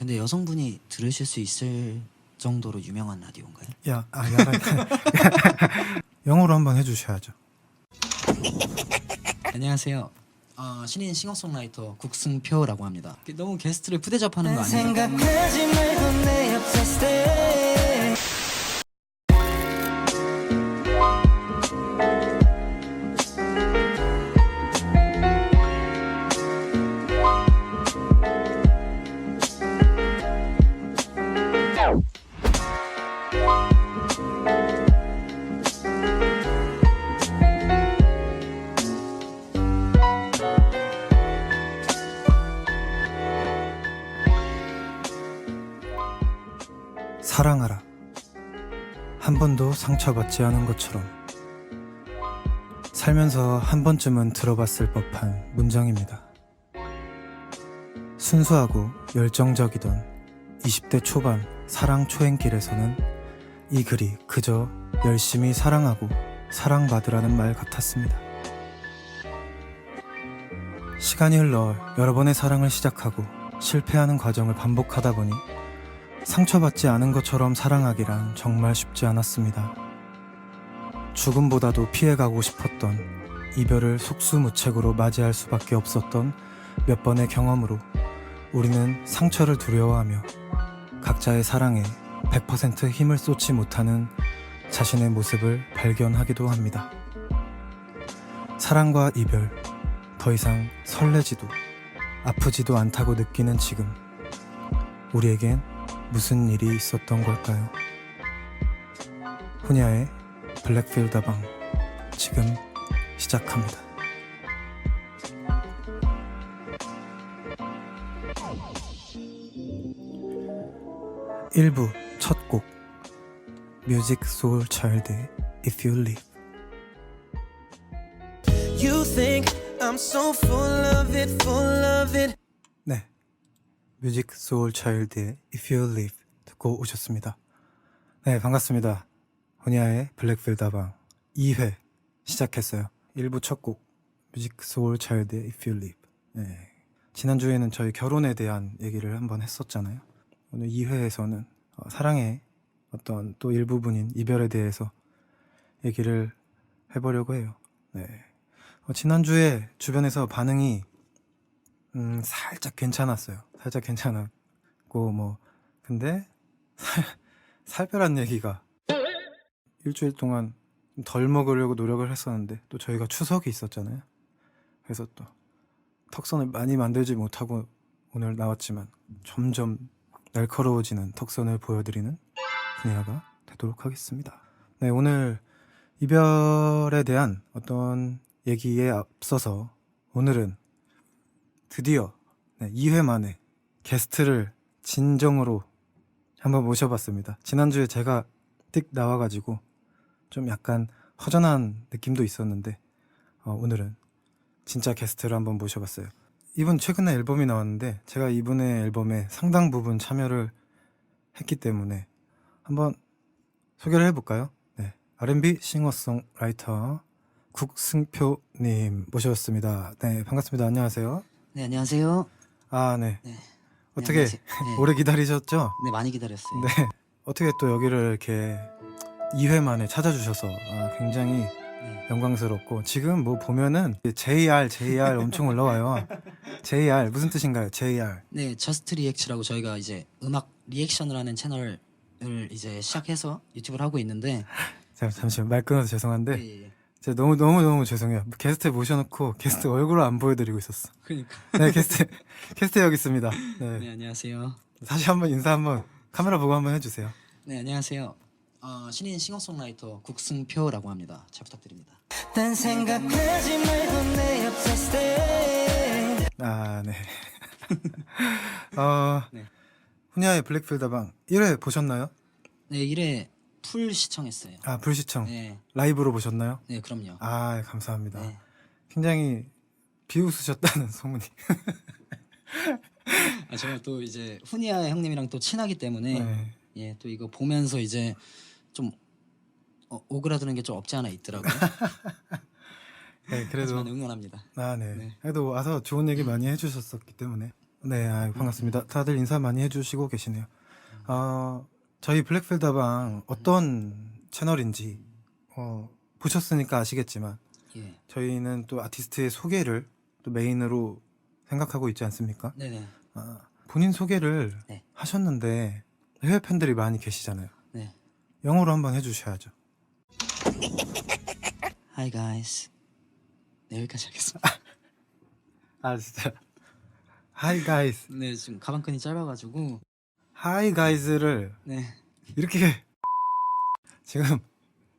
근데 여성분이 들으실 수 있을 정도로 유명한 라디오인가요? 야, 영어로 한번 해주셔야죠. 안녕하세요. 신인 싱어송라이터 국승표라고 합니다. 너무 게스트를 푸대접하는 거 아니에요? 생각하지 말고 내 옆에 stay. 사랑하라. 한 번도 상처받지 않은 것처럼. 살면서 한 번쯤은 들어봤을 법한 문장입니다. 순수하고 열정적이던 20대 초반 사랑 초행길에서는 이 글이 그저 열심히 사랑하고 사랑받으라는 말 같았습니다. 시간이 흘러 여러 번의 사랑을 시작하고 실패하는 과정을 반복하다 보니 상처받지 않은 것처럼 사랑하기란 정말 쉽지 않았습니다. 죽음보다도 피해가고 싶었던 이별을 속수무책으로 맞이할 수밖에 없었던 몇 번의 경험으로 우리는 상처를 두려워하며 각자의 사랑에 100% 힘을 쏟지 못하는 자신의 모습을 발견하기도 합니다. 사랑과 이별, 더 이상 설레지도 아프지도 않다고 느끼는 지금, 우리에겐 무슨 일이 있었던 걸까요? 훈야의 블랙필더방 지금 시작합니다. 1부 첫 곡 뮤직 소울 차일드의 If You Leave. You think I'm so full of it, full of it. 네, 뮤직 소울 차일드의 If You Leave 듣고 오셨습니다. 네, 반갑습니다. 훈야의 블랙필더방 2회 시작했어요. 1부 첫 곡 뮤직 소울 차일드의 If You Leave. 네, 지난주에는 저희 결혼에 대한 얘기를 한번 했었잖아요. 오늘 2회에서는 사랑의 어떤 또 일부분인 이별에 대해서 얘기를 해보려고 해요. 네. 지난주에 주변에서 반응이 살짝 괜찮았어요. 살짝 괜찮았고 뭐 근데 살빼란 얘기가 일주일 동안 덜 먹으려고 노력을 했었는데 또 저희가 추석이 있었잖아요. 그래서 또 턱선을 많이 만들지 못하고 오늘 나왔지만 점점 날카로워지는 턱선을 보여드리는 분야가 되도록 하겠습니다. 네, 오늘 이별에 대한 어떤 얘기에 앞서서 오늘은 드디어 2회 만에 게스트를 진정으로 한번 모셔봤습니다. 지난주에 제가 띡 나와가지고 좀 약간 허전한 느낌도 있었는데 오늘은 진짜 게스트를 한번 모셔봤어요. 이분 최근에 앨범이 나왔는데 제가 이분의 앨범에 상당 부분 참여를 했기 때문에 한번 소개를 해볼까요? 네, R&B 싱어송라이터 국승표님 모셨습니다. 네, 반갑습니다. 안녕하세요. 네, 안녕하세요. 아, 네. 네. 어떻게 안녕하세요. 네. 오래 기다리셨죠? 네, 많이 기다렸어요. 네. 어떻게 또 여기를 이렇게 2회 만에 찾아주셔서 굉장히 네. 영광스럽고 지금 뭐 보면은 JR 엄청 올라와요. JR 무슨 뜻인가요? JR. 네, 저스트 리액츠라고 저희가 이제 음악 리액션을 하는 채널을 이제 시작해서 유튜브를 하고 있는데 잠시만 말 끊어서 죄송한데 예, 예. 제가 너무 죄송해요. 게스트 모셔놓고 게스트 얼굴을 안 보여드리고 있었어. 그러니까. 네, 게스트 여기 있습니다. 네. 네, 안녕하세요. 다시 한번 인사 한번 카메라 보고 한번 해주세요. 네, 안녕하세요. 신인 싱어송라이터 국승표라고 합니다. 잘 부탁드립니다. 딴 생각하지 말고 내 옆에 stay. 아, 네. 네. 훈야의 블랙필더방 1회 보셨나요? 네, 1회 풀 시청했어요. 아, 불시청 네, 라이브로 보셨나요? 네, 그럼요. 아, 감사합니다. 네. 굉장히 비웃으셨다는 소문이. 제가 또 이제 훈이야 형님이랑 또 친하기 때문에 네. 예, 또 이거 보면서 이제 좀 오그라드는 게 좀 없지 않아 있더라고요. 네, 그래도 하지만 응원합니다. 네. 네. 그래도 와서 좋은 얘기 많이 해주셨었기 때문에 네, 반갑습니다. 다들 인사 많이 해주시고 계시네요. 저희 블랙필다방 어떤 채널인지 보셨으니까 아시겠지만 예. 저희는 또 아티스트의 소개를 또 메인으로 생각하고 있지 않습니까? 네네. 본인 소개를 네. 하셨는데 해외 팬들이 많이 계시잖아요. 네. 영어로 한번 해주셔야죠. Hi guys. 네, 여기까지 하겠습니다. 진짜. Hi guys. 네, 지금 가방끈이 짧아가지고. Hi guys를 네. 이렇게 지금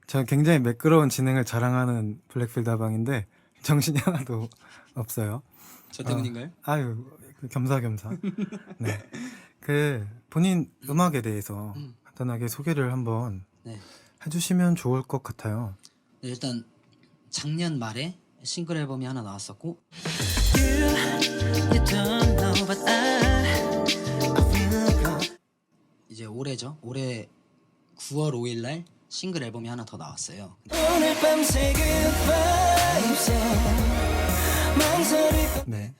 저 굉장히 매끄러운 진행을 자랑하는 블랙필다방인데 정신이 하나도 없어요. 저 때문인가요? 아유, 겸사겸사. 네. 그 본인 음악에 대해서 간단하게 소개를 한번 네. 해주시면 좋을 것 같아요. 네, 일단 작년 말에 싱글 앨범이 하나 나왔었고 You don't know, but I feel good. 이제 올해죠. 올해 9월 5일 날 싱글 앨범이 하나 더 나왔어요. 오늘 밤새 good vibes 망설일 네.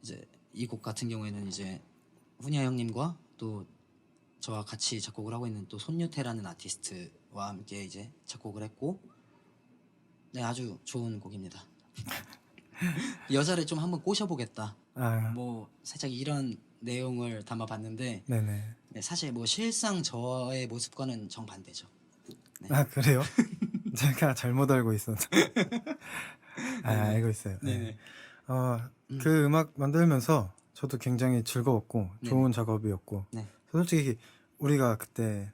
이제 이 곡 같은 경우에는 이제 훈야 형님과 또 저와 같이 작곡을 하고 있는 또 손유태라는 아티스트와 함께 이제 작곡을 했고, 네, 아주 좋은 곡입니다. 여자를 좀 한번 꼬셔보겠다. 뭐 살짝 이런 내용을 담아봤는데, 네네. 네, 사실 뭐 실상 저의 모습과는 정반대죠. 네. 그래요? 제가 잘못 알고 있었는데. 알고 있어요. 네. 네네. 그 음악 만들면서 저도 굉장히 즐거웠고 네네. 좋은 작업이었고, 네. 솔직히 우리가 그때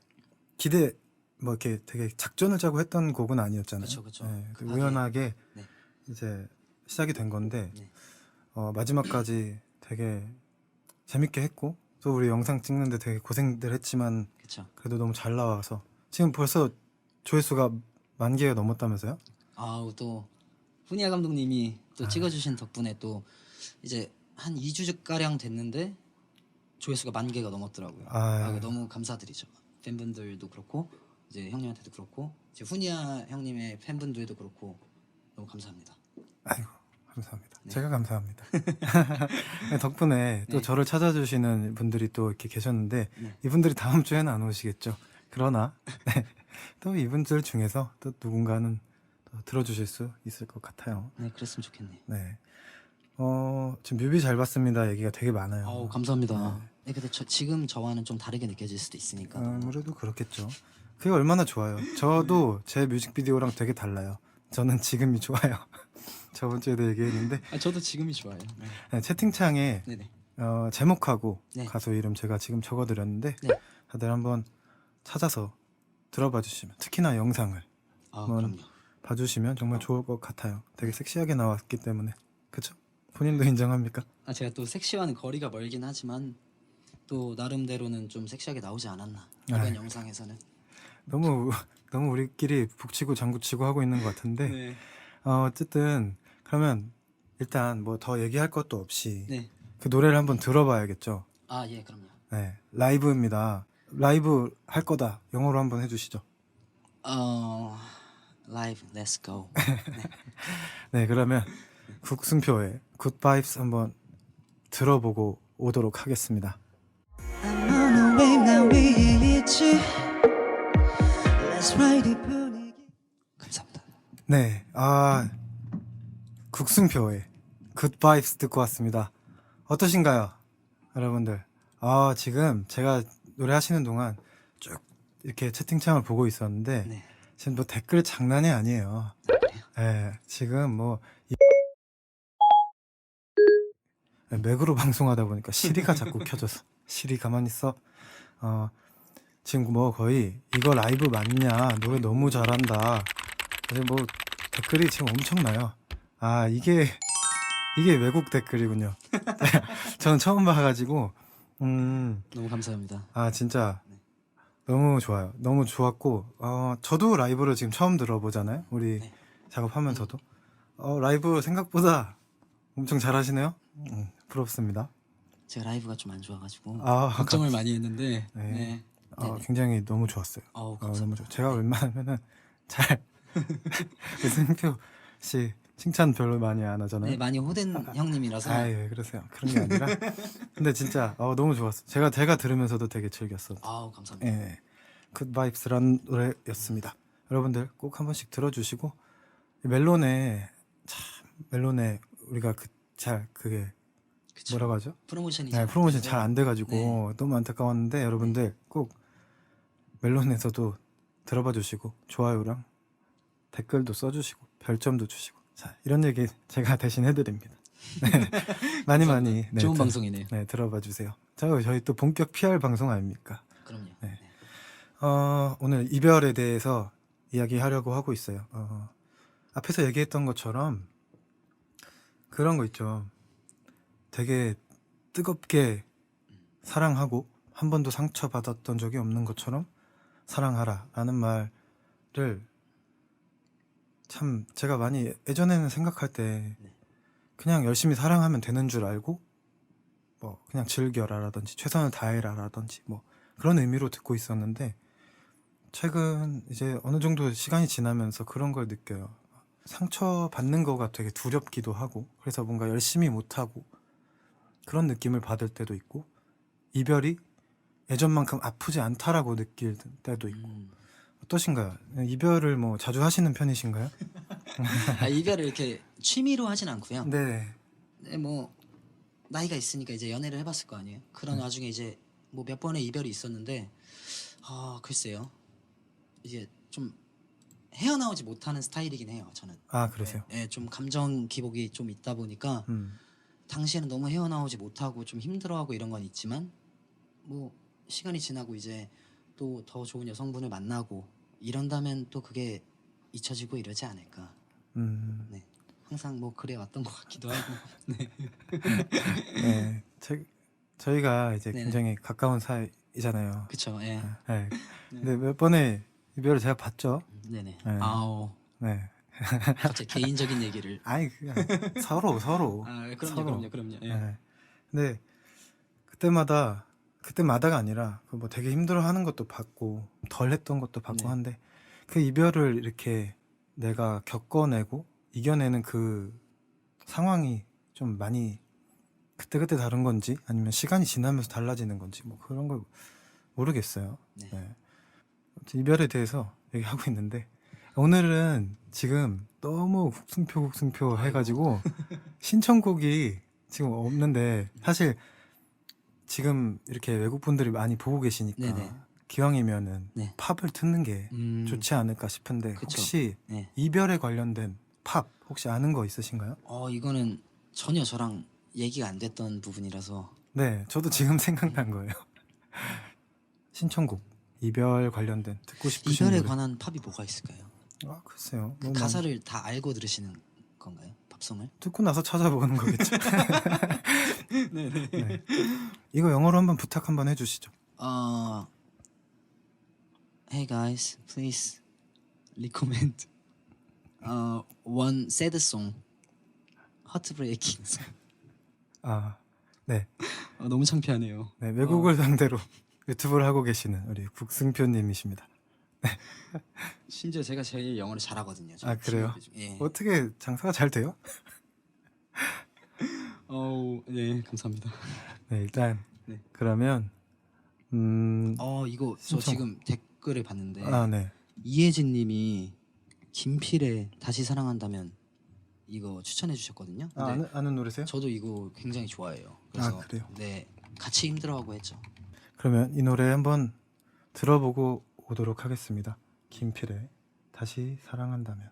기대 뭐 이렇게 되게 작전을 짜고 했던 곡은 아니었잖아요. 그쵸. 네, 그 급하게. 우연하게 네. 이제 시작이 된 건데 네. 마지막까지 되게 재밌게 했고, 또 우리 영상 찍는데 되게 고생들 했지만 그쵸. 그래도 너무 잘 나와서 지금 벌써 조회수가 10,000개가 넘었다면서요? 아우, 또 훈야 감독님이 또 찍어주신 덕분에 또 이제 한 2주 가량 됐는데 조회수가 10,000개가 넘었더라고요. 그거 너무 감사드리죠. 팬분들도 그렇고 이제 형님한테도 그렇고 이제 훈야 형님의 팬분들도 그렇고 너무 감사합니다. 아이고, 감사합니다. 네. 제가 감사합니다. 덕분에 또 네. 저를 찾아주시는 분들이 또 이렇게 계셨는데 네. 이분들이 다음 주에는 안 오시겠죠. 그러나 네, 또 이분들 중에서 또 누군가는 또 들어주실 수 있을 것 같아요. 네, 그랬으면 좋겠네. 네. 지금 뮤비 잘 봤습니다 얘기가 되게 많아요. 아우, 감사합니다. 네, 근데 지금 저와는 좀 다르게 느껴질 수도 있으니까. 아무래도 그렇겠죠. 그게 얼마나 좋아요. 저도 제 뮤직비디오랑 되게 달라요. 저는 지금이 좋아요. 저번 주에도 얘기했는데 저도 지금이 좋아요. 네, 채팅창에 네네. 제목하고 네. 가수 이름 제가 지금 적어드렸는데 네. 다들 한번 찾아서 들어봐 주시면, 특히나 영상을 그럼요. 봐주시면 정말 좋을 것 같아요. 되게 섹시하게 나왔기 때문에. 그쵸? 본인도 인정합니까? 제가 또 섹시와는 거리가 멀긴 하지만 또 나름대로는 좀 섹시하게 나오지 않았나 이번 영상에서는. 너무 우리끼리 북치고 장구치고 하고 있는 것 같은데 네. 어쨌든 그러면 일단 뭐 더 얘기할 것도 없이 네. 그 노래를 한번 들어봐야겠죠. 예, 그럼요. 네, 라이브입니다. 라이브 할 거다. 영어로 한번 해주시죠. 라이브 렛츠 고. 네, 그러면 국승표의 Good Vibes 한번 들어보고 오도록 하겠습니다. I'm on a wave 난 위에 있지 Let's ride 이 분위기 감사합니다. 네, 국승표의 Good Vibes 듣고 왔습니다. 어떠신가요, 여러분들? 지금 제가 노래하시는 동안 쭉 이렇게 채팅창을 보고 있었는데 네. 지금 뭐 댓글 장난이 아니에요. 그래요? 네, 지금 뭐 맥으로 방송하다 보니까 시리가 자꾸 켜져서 시리 가만히 있어. 지금 뭐 거의 이거 라이브 맞냐, 노래 너무 잘한다. 그래서 뭐 댓글이 지금 엄청나요. 이게 외국 댓글이군요. 저는 처음 봐가지고 너무 감사합니다. 진짜 너무 좋아요. 너무 좋았고 저도 라이브를 지금 처음 들어보잖아요. 우리 네. 작업하면서도 라이브 생각보다 엄청 잘하시네요. 부럽습니다. 제가 라이브가 좀 안 좋아가지고 아, 걱정을 많이 했는데 네. 네. 네네. 굉장히 너무 좋았어요. 어우, 너무 감사합니다. 제가 웬만하면은 잘 승표 씨 칭찬 별로 많이 안 하잖아요. 네, 많이 호된 형님이라서. 아이 왜 그러세요? 그런 게 아니라 근데 진짜 너무 좋았어. 제가 들으면서도 되게 즐겼어. 아우 감사합니다. 예, 굿바이브스라는 노래였습니다. 여러분들 꼭 한 번씩 들어주시고 이 멜론에 우리가 그게 그쵸. 뭐라고 하죠? 프로모션이 네, 잘 프로모션 안 돼서. 잘 안 돼가지고 네. 너무 안타까웠는데 여러분들 꼭 멜론에서도 들어봐 주시고 좋아요랑 댓글도 써주시고 별점도 주시고 자 이런 얘기 제가 대신 해드립니다. 네, 많이 네, 좋은 방송이네요. 네 들어봐 주세요. 저희 또 본격 PR 방송 아닙니까? 그럼요. 네. 오늘 이별에 대해서 이야기하려고 하고 있어요. 앞에서 얘기했던 것처럼 그런 거 있죠. 되게 뜨겁게 사랑하고 한 번도 상처받았던 적이 없는 것처럼 사랑하라 라는 말을 참 제가 많이 예전에는 생각할 때 네. 그냥 열심히 사랑하면 되는 줄 알고 뭐 그냥 즐겨라 라든지 최선을 다해라 라든지 뭐 그런 의미로 듣고 있었는데 최근 이제 어느 정도 시간이 지나면서 그런 걸 느껴요. 상처받는 거가 되게 두렵기도 하고 그래서 뭔가 열심히 못하고 그런 느낌을 받을 때도 있고 이별이 예전만큼 아프지 않다라고 느낄 때도 있고 어떠신가요? 이별을 뭐 자주 하시는 편이신가요? 이별을 이렇게 취미로 하진 않고요. 네. 네, 뭐 나이가 있으니까 이제 연애를 해봤을 거 아니에요. 그런 와중에 이제 뭐 몇 번의 이별이 있었는데 글쎄요. 이제 좀 헤어나오지 못하는 스타일이긴 해요. 저는. 아 그러세요? 네, 좀 감정 기복이 좀 있다 보니까 당시에는 너무 헤어나오지 못하고 좀 힘들어하고 이런 건 있지만 뭐 시간이 지나고 이제 또 더 좋은 여성분을 만나고 이런다면 또 그게 잊혀지고 이러지 않을까. 네, 항상 뭐 그래 왔던 것 같기도 하고. 네. 네. 저희가 이제 네네. 굉장히 가까운 사이잖아요. 그쵸. 예. 네. 근데 몇 번의 이별을 제가 봤죠. 네네. 네. 아우. 네. 갑자기 개인적인 얘기를. 아니 그냥 서로 그럼요. 예. 네. 근데 그때마다가 아니라 그 뭐 되게 힘들어하는 것도 봤고 덜 했던 것도 봤고 네. 한데 그 이별을 이렇게 내가 겪어내고 이겨내는 그 상황이 좀 많이 그때그때 다른 건지 아니면 시간이 지나면서 달라지는 건지 뭐 그런 걸 모르겠어요. 네. 네. 아무튼 이별에 대해서 얘기하고 있는데 오늘은 지금 너무 국승표 해가지고 신청곡이 지금 없는데 사실 지금 이렇게 외국 분들이 많이 보고 계시니까 네네. 기왕이면은 네. 팝을 듣는 게 좋지 않을까 싶은데 그쵸. 혹시 네. 이별에 관련된 팝 혹시 아는 거 있으신가요? 이거는 전혀 저랑 얘기가 안 됐던 부분이라서. 네, 저도 지금 생각난 거예요. 신청곡 이별 관련된 듣고 싶으신 이별에 노래. 관한 팝이 뭐가 있을까요? 글쎄요. 그 너무 가사를 다 알고 들으시는 건가요? 팝송을? 듣고 나서 찾아보는 거겠죠. 네네. 네. 이거 영어로 한번 부탁 한번 해주시죠. Hey guys, please recommend one sad song, Heartbreaking song. 네. 너무 창피하네요. 네, 외국을 상대로 유튜브를 하고 계시는 우리 국승표님이십니다. 심지어 제가 제일 영어를 잘하거든요. 저희 그래요? 친구들 중에. 예. 어떻게 장사가 잘 돼요? 네, 감사합니다. 네, 일단 네. 그러면 이거 저 신청. 지금 댓글을 봤는데 네. 이혜진님이 김필의 다시 사랑한다면 이거 추천해 주셨거든요. 근데 아는 노래세요? 저도 이거 굉장히 좋아해요. 그래서 그래요? 네, 같이 힘들어하고 했죠. 그러면 이 노래 한번 들어보고 오도록 하겠습니다. 김필의 다시 사랑한다면.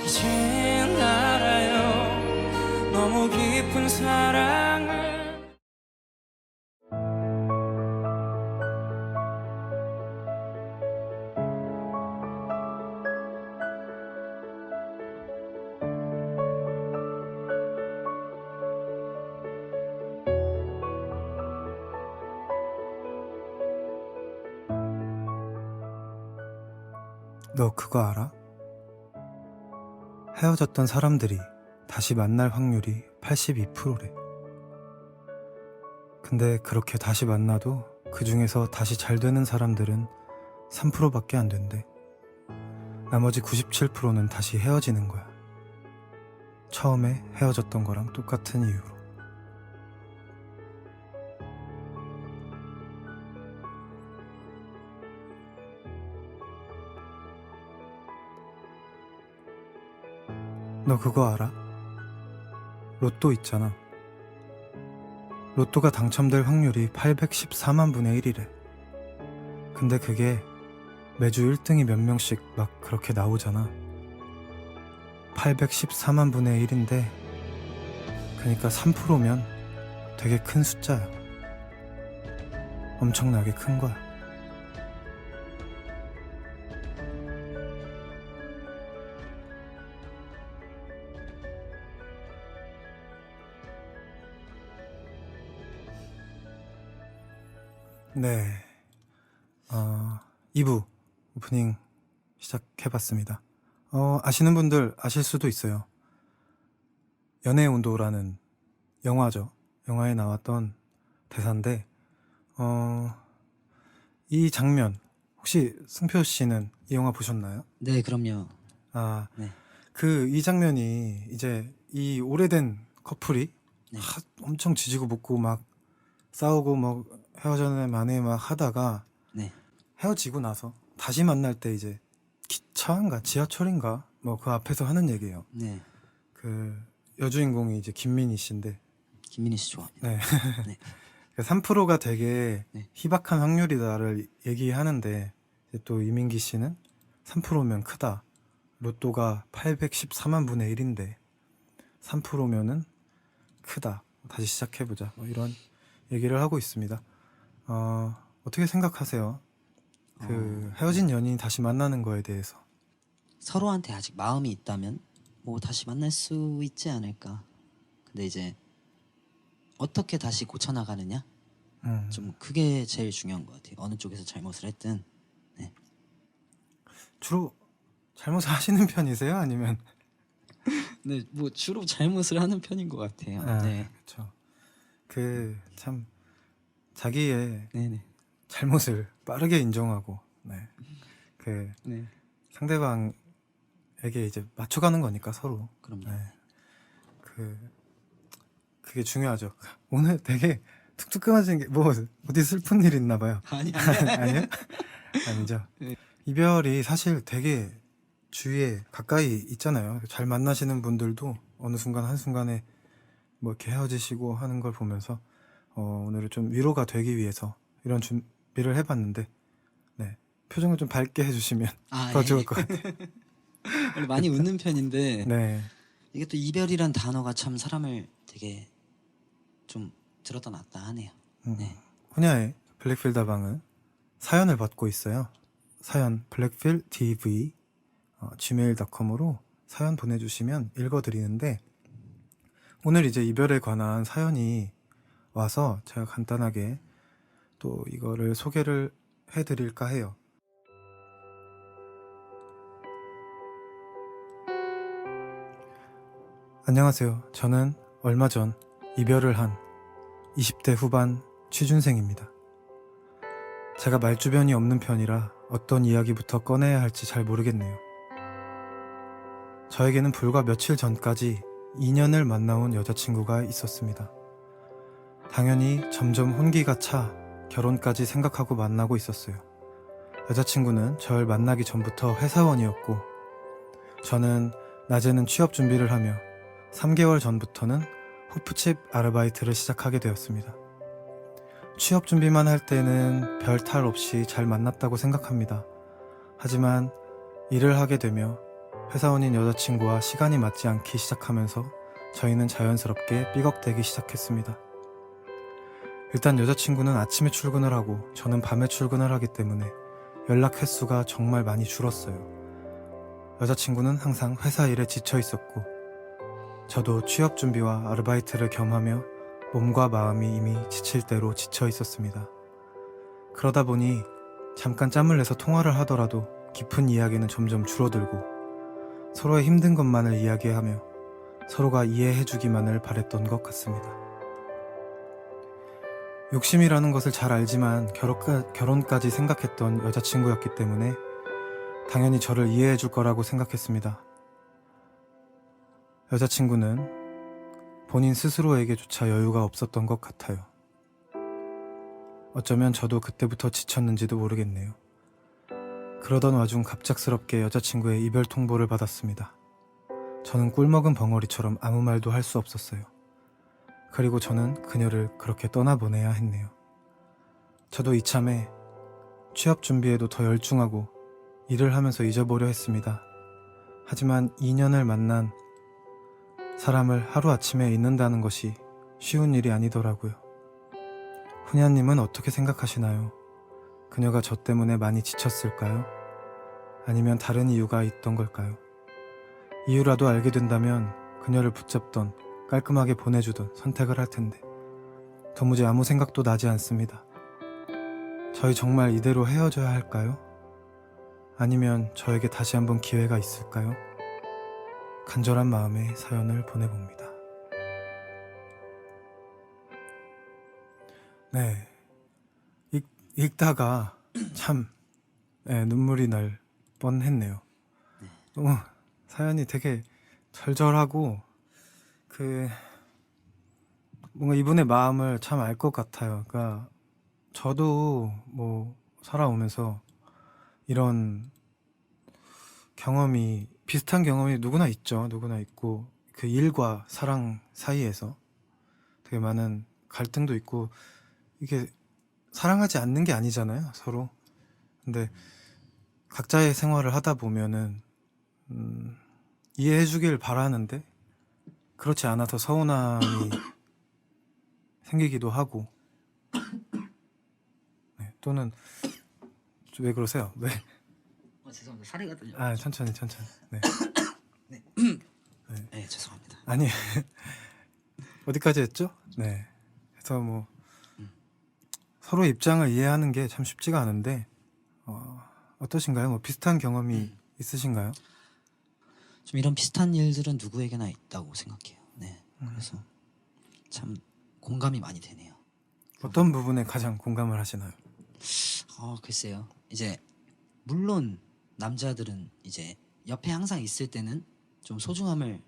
이젠 알아요 너무 깊은 사랑을 너 그거 알아? 헤어졌던 사람들이 다시 만날 확률이 82%래. 근데 그렇게 다시 만나도 그 중에서 다시 잘 되는 사람들은 3%밖에 안 된대. 나머지 97%는 다시 헤어지는 거야. 처음에 헤어졌던 거랑 똑같은 이유로. 너 그거 알아? 로또 있잖아. 로또가 당첨될 확률이 814만 분의 1이래. 근데 그게 매주 1등이 몇 명씩 막 그렇게 나오잖아. 814만 분의 1인데 그러니까 3%면 되게 큰 숫자야. 엄청나게 큰 거야. 네, 2부 오프닝 시작해봤습니다. 아시는 분들 아실 수도 있어요. 연애의 온도라는 영화죠. 영화에 나왔던 대사인데 이 장면 혹시 승표 씨는 이 영화 보셨나요? 네, 그럼요. 아, 네. 이 장면이 이제 이 오래된 커플이 네. 엄청 지지고 볶고 막 싸우고 뭐 헤어져네 만에 막 하다가 네. 헤어지고 나서 다시 만날 때 이제 기차인가 지하철인가 뭐 그 앞에서 하는 얘기예요. 네. 그 여주인공이 이제 김민희 씨인데 김민희 씨 좋아합니다. 네. 네. 3%가 되게 네. 희박한 확률이다를 얘기하는데 이제 또 이민기 씨는 3%면 크다. 로또가 814만 분의 1인데 3%면은 크다. 다시 시작해보자. 뭐 이런 얘기를 하고 있습니다. 어떻게 생각하세요? 헤어진 연인이 다시 만나는 거에 대해서. 서로한테 아직 마음이 있다면 뭐 다시 만날 수 있지 않을까. 근데 이제 어떻게 다시 고쳐나가느냐? 좀 그게 제일 중요한 것 같아요. 어느 쪽에서 잘못을 했든. 네. 주로 잘못을 하시는 편이세요? 아니면? 네, 뭐 주로 잘못을 하는 편인 것 같아요. 네. 그렇죠. 참 자기의 네네. 잘못을 빠르게 인정하고, 네. 네. 상대방에게 이제 맞춰가는 거니까 서로. 그럼요. 네. 그게 중요하죠. 오늘 되게 툭툭 끊어진 게 뭐 어디 슬픈 일 있나 봐요. 아니 아니요? 아니죠. 네. 이별이 사실 되게 주위에 가까이 있잖아요. 잘 만나시는 분들도 어느 순간 한순간에 뭐 이렇게 헤어지시고 하는 걸 보면서 오늘은 좀 위로가 되기 위해서 이런 준비를 해봤는데, 네. 표정을 좀 밝게 해주시면 더 예. 좋을 것 같아요. 원래 많이 웃는 편인데 네. 이게 또 이별이란 단어가 참 사람을 되게 좀 들었다 놨다 하네요. 네. 훈야의 블랙필 다방은 사연을 받고 있어요. 사연 blackfieldtv gmail.com으로 사연 보내주시면 읽어드리는데, 오늘 이제 이별에 관한 사연이 와서 제가 간단하게 또 이거를 소개를 해드릴까 해요. 안녕하세요. 저는 얼마 전 이별을 한 20대 후반 취준생입니다. 제가 말주변이 없는 편이라 어떤 이야기부터 꺼내야 할지 잘 모르겠네요. 저에게는 불과 며칠 전까지 2년을 만나온 여자친구가 있었습니다. 당연히 점점 혼기가 차 결혼까지 생각하고 만나고 있었어요. 여자친구는 절 만나기 전부터 회사원이었고, 저는 낮에는 취업 준비를 하며 3개월 전부터는 호프집 아르바이트를 시작하게 되었습니다. 취업 준비만 할 때는 별 탈 없이 잘 만났다고 생각합니다. 하지만 일을 하게 되며 회사원인 여자친구와 시간이 맞지 않기 시작하면서 저희는 자연스럽게 삐걱대기 시작했습니다. 일단 여자친구는 아침에 출근을 하고 저는 밤에 출근을 하기 때문에 연락 횟수가 정말 많이 줄었어요. 여자친구는 항상 회사 일에 지쳐 있었고, 저도 취업 준비와 아르바이트를 겸하며 몸과 마음이 이미 지칠 대로 지쳐 있었습니다. 그러다 보니 잠깐 짬을 내서 통화를 하더라도 깊은 이야기는 점점 줄어들고, 서로의 힘든 것만을 이야기하며 서로가 이해해주기만을 바랬던 것 같습니다. 욕심이라는 것을 잘 알지만 결혼까지 생각했던 여자친구였기 때문에 당연히 저를 이해해줄 거라고 생각했습니다. 여자친구는 본인 스스로에게조차 여유가 없었던 것 같아요. 어쩌면 저도 그때부터 지쳤는지도 모르겠네요. 그러던 와중 갑작스럽게 여자친구의 이별 통보를 받았습니다. 저는 꿀먹은 벙어리처럼 아무 말도 할 수 없었어요. 그리고 저는 그녀를 그렇게 떠나보내야 했네요. 저도 이참에 취업 준비에도 더 열중하고 일을 하면서 잊어보려 했습니다. 하지만 2년을 만난 사람을 하루아침에 잊는다는 것이 쉬운 일이 아니더라고요. 훈야님은 어떻게 생각하시나요? 그녀가 저 때문에 많이 지쳤을까요? 아니면 다른 이유가 있던 걸까요? 이유라도 알게 된다면 그녀를 붙잡던 깔끔하게 보내주던 선택을 할 텐데 도무지 아무 생각도 나지 않습니다. 저희 정말 이대로 헤어져야 할까요? 아니면 저에게 다시 한번 기회가 있을까요? 간절한 마음에 사연을 보내봅니다. 네, 읽다가 참 눈물이 날 뻔했네요. 너무 사연이 되게 절절하고 뭔가 이분의 마음을 참 알 것 같아요. 그러니까 저도 뭐 살아오면서 이런 경험이 비슷한 경험이 누구나 있죠. 누구나 있고 그 일과 사랑 사이에서 되게 많은 갈등도 있고 이게 사랑하지 않는 게 아니잖아요, 서로. 근데 각자의 생활을 하다 보면은 이해해 주길 바라는데 그렇지 않아서 서운함이 생기기도 하고 또는 왜 그러세요? 왜? 죄송합니다. 사례가 들려. 아 천천히 네. 네, 죄송합니다. 아니 어디까지 했죠? 네. 그래서 뭐 서로 입장을 이해하는 게 참 쉽지가 않은데 어떠신가요? 뭐 비슷한 경험이 있으신가요? 좀 이런 비슷한 일들은 누구에게나 있다고 생각해요. 네, 그래서 참 공감이 많이 되네요. 어떤 부분에 가장 공감을 하시나요? 글쎄요. 이제 물론 남자들은 이제 옆에 항상 있을 때는 좀 소중함을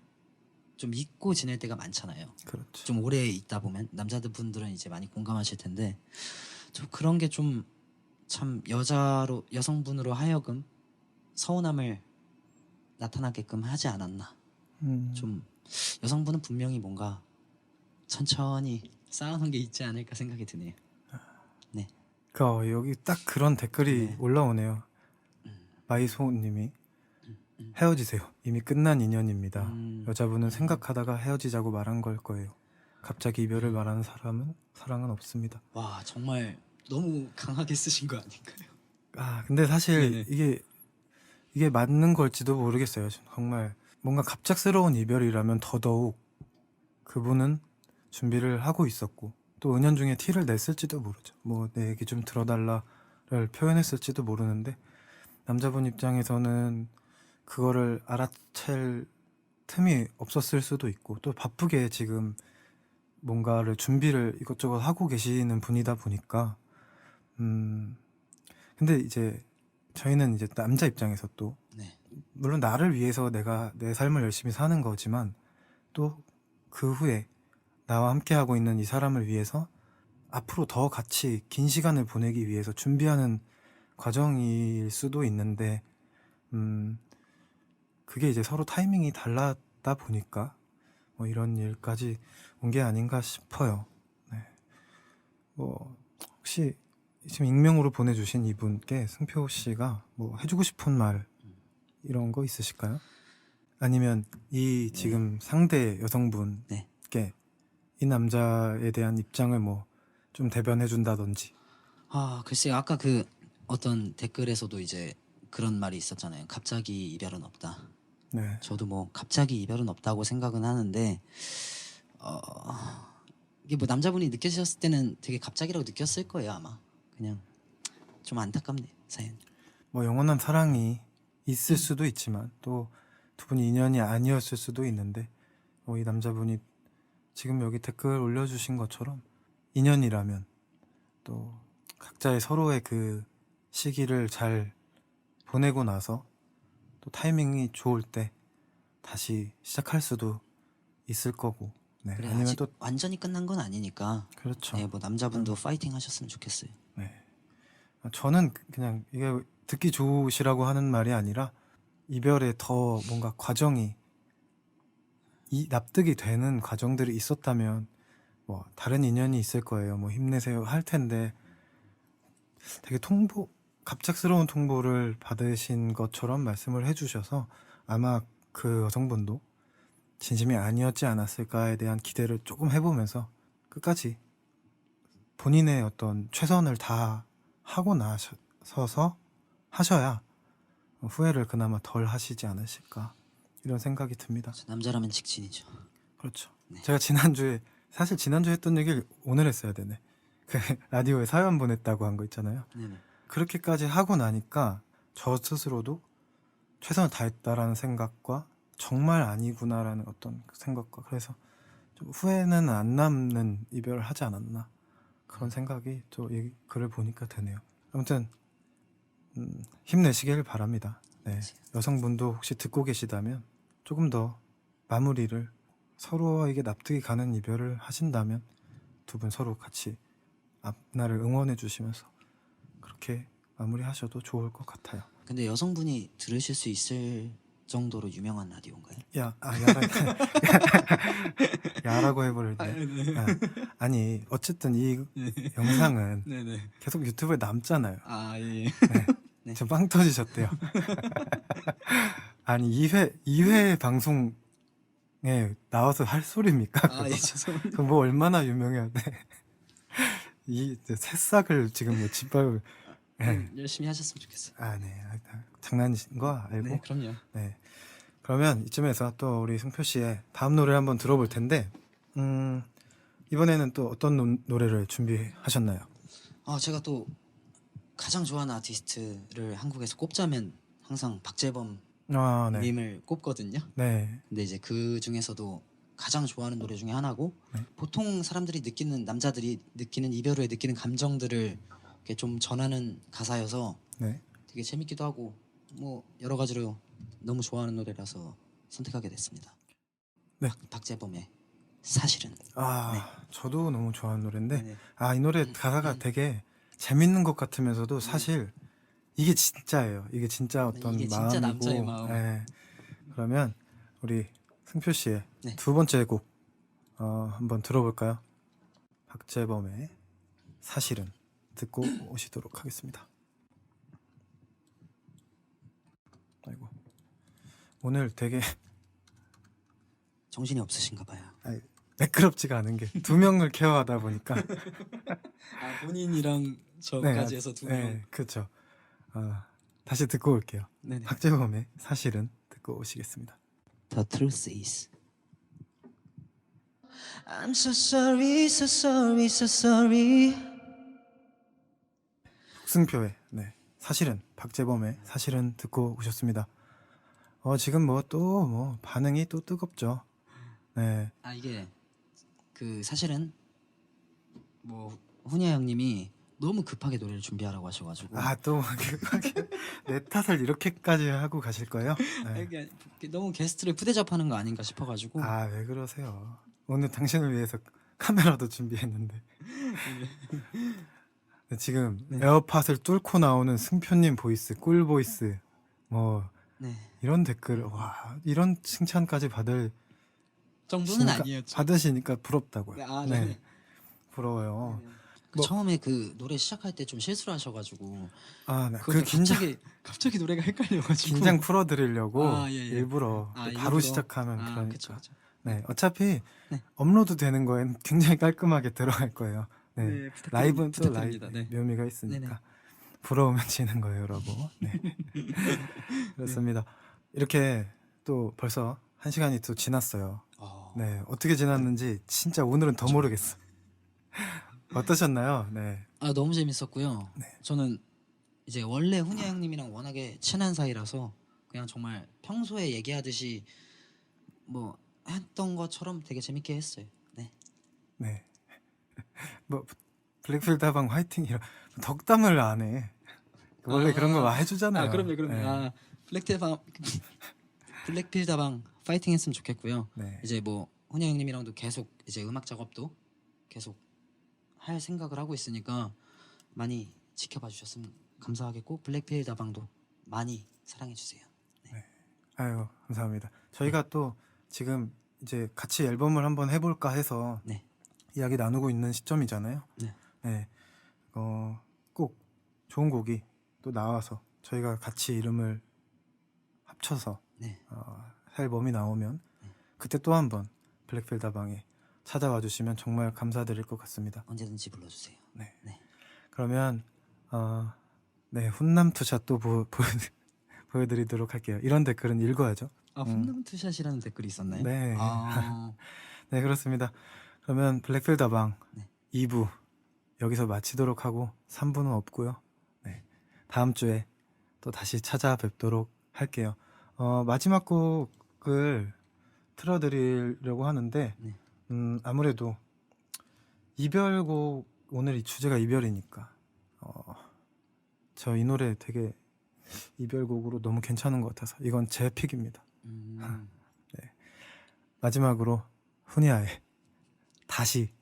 좀 잊고 지낼 때가 많잖아요. 그렇죠. 좀 오래 있다 보면 남자들 분들은 이제 많이 공감하실 텐데 좀 그런 게 좀 참 여성분으로 하여금 서운함을 나타나게끔 하지 않았나. 좀 여성분은 분명히 뭔가 천천히 쌓아놓은 게 있지 않을까 생각이 드네요. 네. 여기 딱 그런 댓글이 네. 올라오네요. 마이소님이 헤어지세요. 이미 끝난 인연입니다. 여자분은 생각하다가 헤어지자고 말한 걸 거예요. 갑자기 이별을 말하는 사랑은 없습니다. 와 정말 너무 강하게 쓰신 거 아닌가요? 근데 사실 네네. 이게 맞는 걸지도 모르겠어요. 정말 뭔가 갑작스러운 이별이라면 더더욱 그분은 준비를 하고 있었고 또 은연중에 티를 냈을지도 모르죠. 뭐 내 얘기 좀 들어달라를 표현했을지도 모르는데 남자분 입장에서는 그거를 알아챌 틈이 없었을 수도 있고 또 바쁘게 지금 뭔가를 준비를 이것저것 하고 계시는 분이다 보니까 근데 이제 저희는 이제 남자 입장에서 또 네. 물론 나를 위해서 내가 내 삶을 열심히 사는 거지만 또 그 후에 나와 함께 하고 있는 이 사람을 위해서 앞으로 더 같이 긴 시간을 보내기 위해서 준비하는 과정일 수도 있는데 그게 이제 서로 타이밍이 달랐다 보니까 뭐 이런 일까지 온 게 아닌가 싶어요. 네. 뭐 혹시 지금 익명으로 보내주신 이분께 승표 씨가 뭐 해주고 싶은 말 이런 거 있으실까요? 아니면 이 지금 상대 여성분께 네. 이 남자에 대한 입장을 뭐 좀 대변해 준다든지. 글쎄요. 아까 그 어떤 댓글에서도 이제 그런 말이 있었잖아요. 갑자기 이별은 없다. 네. 저도 뭐 갑자기 이별은 없다고 생각은 하는데 이게 뭐 남자분이 느끼셨을 때는 되게 갑자기라고 느꼈을 거예요 아마. 그냥 좀 안타깝네요 사연. 뭐 영원한 사랑이 있을 수도 있지만 또 두 분이 인연이 아니었을 수도 있는데 이 남자분이 지금 여기 댓글 올려주신 것처럼 인연이라면 또 각자의 서로의 그 시기를 잘 보내고 나서 또 타이밍이 좋을 때 다시 시작할 수도 있을 거고. 네. 그래 아니면 아직 또 완전히 끝난 건 아니니까. 그렇죠. 네, 뭐 남자분도 파이팅 하셨으면 좋겠어요. 네. 저는 그냥 이게 듣기 좋으시라고 하는 말이 아니라 이별에 더 뭔가 과정이 납득이 되는 과정들이 있었다면 뭐 다른 인연이 있을 거예요. 뭐 힘내세요 할 텐데 되게 갑작스러운 통보를 받으신 것처럼 말씀을 해주셔서 아마 그 여성분도 진심이 아니었지 않았을까에 대한 기대를 조금 해보면서 끝까지 본인의 어떤 최선을 다 하고 나서서 하셔야 후회를 그나마 덜 하시지 않으실까 이런 생각이 듭니다. 남자라면 직진이죠. 그렇죠. 네. 제가 사실 지난주에 했던 얘기를 오늘 했어야 되네. 그 라디오에 사연 보냈다고 한 거 있잖아요. 네네. 그렇게까지 하고 나니까 저 스스로도 최선을 다했다라는 생각과 정말 아니구나라는 어떤 생각과 그래서 좀 후회는 안 남는 이별을 하지 않았나 그런 생각이 또 이 글을 보니까 드네요. 아무튼 힘내시길 바랍니다. 네. 여성분도 혹시 듣고 계시다면 조금 더 마무리를 서로에게 납득이 가는 이별을 하신다면 두 분 서로 같이 앞날을 응원해 주시면서 그렇게 마무리하셔도 좋을 것 같아요. 근데 여성분이 들으실 수 있을 정도로 유명한 라디오인가요? 야라고 해버렸네. 아니 어쨌든 이 영상은 네네. 계속 유튜브에 남잖아요. 아 예. 네. 저 빵 터지셨대요. 아니 2회 방송에 나와서 할 소리입니까? 아 예 죄송합니다. 그거 뭐 얼마나 유명해야 돼? 이 새싹을 지금 뭐 짓밟을. 열심히 하셨으면 좋겠어요. 네. 장난이신 거 알고. 네 그럼요. 네. 그러면 이쯤에서 또 우리 승표 씨의 다음 노래를 한번 들어볼 텐데, 이번에는 또 어떤 노래를 준비하셨나요? 제가 또 가장 좋아하는 아티스트를 한국에서 꼽자면 항상 박재범 네. 님을 꼽거든요. 네. 근데 이제 그 중에서도 가장 좋아하는 노래 중에 하나고 네. 보통 남자들이 느끼는 이별 후에 느끼는 감정들을 이렇게 좀 전하는 가사여서 네. 되게 재밌기도 하고 뭐 여러 가지로 너무 좋아하는 노래라서 선택하게 됐습니다. 네. 박재범의 사실은. 저도 너무 좋아하는 노래인데, 네네. 이 노래 가사가 되게 재밌는 것 같으면서도 사실 이게 진짜예요. 이게 진짜 어떤 이게 진짜 마음이고. 남자의 마음. 네. 그러면 우리 승표 씨의 네. 두 번째 곡 한번 들어볼까요? 박재범의 사실은 듣고 오시도록 하겠습니다. 아이고 오늘 되게 정신이 없으신가 봐요. 매끄럽지가 않은 게 두 명을 케어하다 보니까 본인이랑 저까지 해서 두 명. 네, 그렇죠. 다시 듣고 올게요. 네네. 박재범의 사실은 듣고 오시겠습니다. The truth is. I'm so sorry, so sorry, so sorry. 승표의 사실은 박재범의 사실은 듣고 오셨습니다. 지금 또 반응이 또 뜨겁죠. 네. 이게 그 사실은 뭐 훈야 형님이 너무 급하게 노래를 준비하라고 하셔가지고 또 내 탓을 이렇게까지 하고 가실 거예요? 네. 이게 너무 게스트를 푸대접하는 거 아닌가 싶어가지고 왜 그러세요? 오늘 당신을 위해서 카메라도 준비했는데. 지금 에어팟을 뚫고 나오는 승표님 보이스, 꿀 보이스, 뭐 네 이런 댓글, 이런 칭찬까지 정도는 아니었죠. 받으시니까 부럽다고요. 네. 부러워요. 처음에 그 노래 시작할 때 좀 실수를 하셔가지고 네. 그 갑자기 노래가 헷갈려가지고 긴장 풀어드리려고 예. 일부러 바로 일부러? 시작하면 그러니까. 그쵸. 네, 어차피 네. 업로드 되는 거엔 굉장히 깔끔하게 들어갈 거예요. 네, 라이브는 또 부탁드립니다. 라이브 네. 묘미가 있으니까. 네네. 부러우면 지는 거예요라고. 네. 그렇습니다. 이렇게 또 벌써 1시간이 또 지났어요. 네, 어떻게 지났는지 진짜 오늘은 더 모르겠어. 어떠셨나요? 네. 너무 재밌었고요. 네. 저는 이제 원래 훈야 형님이랑 워낙에 친한 사이라서 그냥 정말 평소에 얘기하듯이 뭐 했던 것처럼 되게 재밌게 했어요. 네. 네. 뭐 블랙필드 하방 화이팅 이런 덕담을 안 해. 원래 그런 거 해주잖아요. 그럼요. 네. 블랙필드 하방 파이팅 했으면 좋겠고요. 네. 이제 뭐 훈이 형님이랑도 계속 이제 음악 작업도 계속 할 생각을 하고 있으니까 많이 지켜봐 주셨으면 감사하겠고 블랙필 다방도 많이 사랑해 주세요. 아유 감사합니다. 저희가 또 지금 이제 같이 앨범을 한번 해볼까 해서 네. 이야기 나누고 있는 시점이잖아요. 네. 네. 꼭 좋은 곡이 또 나와서 저희가 같이 이름을 합쳐서 네. 새 앨범이 나오면 그때 또 한번 블랙필 다방에 찾아와 주시면 정말 감사드릴 것 같습니다. 언제든지 불러주세요. 네. 네. 그러면 네 훈남 투샷 또 보여드리도록 할게요. 이런 댓글은 읽어야죠. 아 훈남 투샷이라는 댓글이 있었나요? 네. 아, 네 그렇습니다. 그러면 블랙필 다방 네. 2부 여기서 마치도록 하고 3부는 없고요. 네. 다음 주에 또 다시 찾아뵙도록 할게요. 마지막 곡을 틀어드리려고 하는데 네. 아무래도 이별곡 오늘 이 주제가 이별이니까 저 이 노래 되게 이별곡으로 너무 괜찮은 것 같아서 이건 제 픽입니다. 네. 마지막으로 훈이아의 다시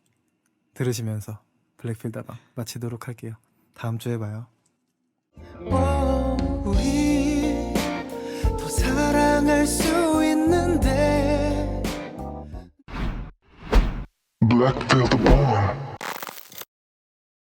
들으시면서 블랙필 다방 마치도록 할게요. 다음 주에 봐요. 우리 더 사랑할 수 있는데 Black Panther Bond.